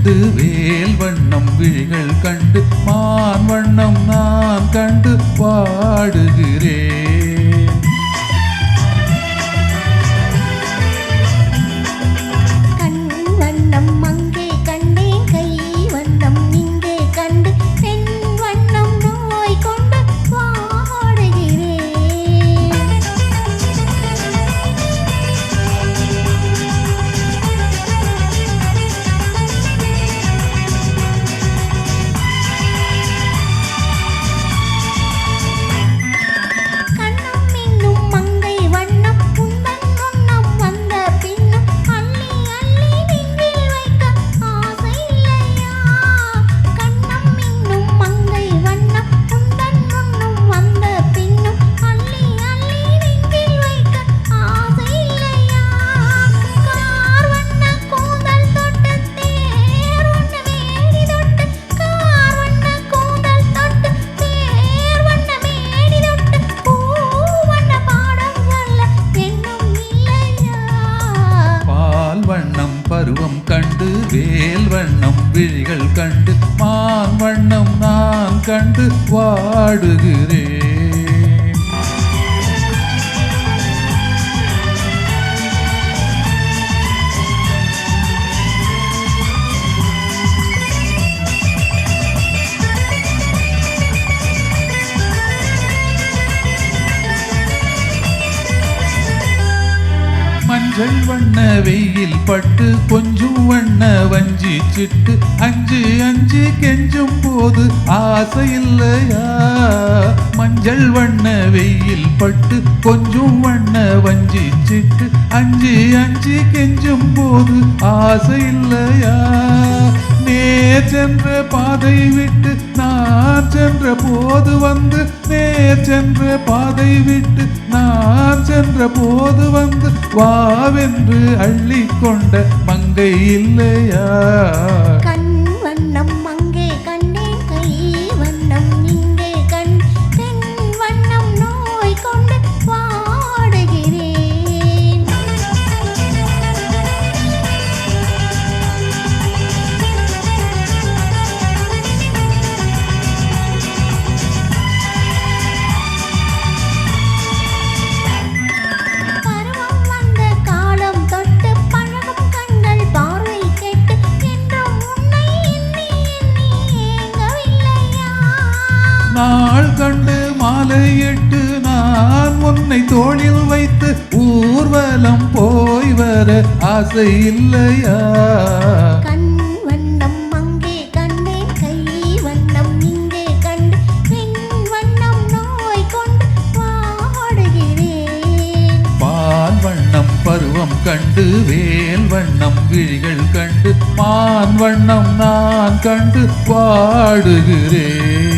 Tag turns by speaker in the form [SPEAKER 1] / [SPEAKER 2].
[SPEAKER 1] கண்டு வேல் வண்ணம் விழிகள் கண்டு மான் வண்ணம் நான் கண்டு பாடுகிறேன். பருவம் கண்டு வேல் வண்ணம் விழிகள் கண்டு மான் வண்ணம் நான் கண்டு வாடுகிறேன். மஞ்சள் வண்ண வெயில் பட்டு கொஞ்சம் வண்ண வஞ்சி சிட்டு அஞ்சு அஞ்சு கெஞ்சும் போது ஆசை இல்லையா? மஞ்சள் வண்ண வெயில் பட்டு கொஞ்சம் வண்ண வஞ்சி சிட்டு அஞ்சு அஞ்சு கெஞ்சும் போது ஆசை இல்லையா? நேர் சென்ற பாதை விட்டு நான் சென்ற போது வந்து நேர் சென்ற பாதை விட்டு நான் சென்ற போது வந்து வாவென்று அள்ளி கொண்ட மங்கை இல்லையா?
[SPEAKER 2] கண் வண்ணம் அங்கே கண்டேன் கை வண்ணம் இங்கே கண் வண்ணம் நோய் கொண்டு பாடுகிறேன்.
[SPEAKER 1] நாள் கண்டு மாலையிட்டு நான் உன்னை தோளில் வைத்து ஊர்வலம் போய் வர ஆசை இல்லையா?
[SPEAKER 2] கண் வண்ணம் அங்கே கண்டேன் கை வண்ணம் இங்கே பெண் வண்ணம் நோய் கொண்டு பாடுகிறேன்.
[SPEAKER 1] பால் வண்ணம் பருவம் கண்டு வேல் வண்ணம் விழிகள் கண்டு மான் வண்ணம் நான் கண்டு பாடுகிறேன்.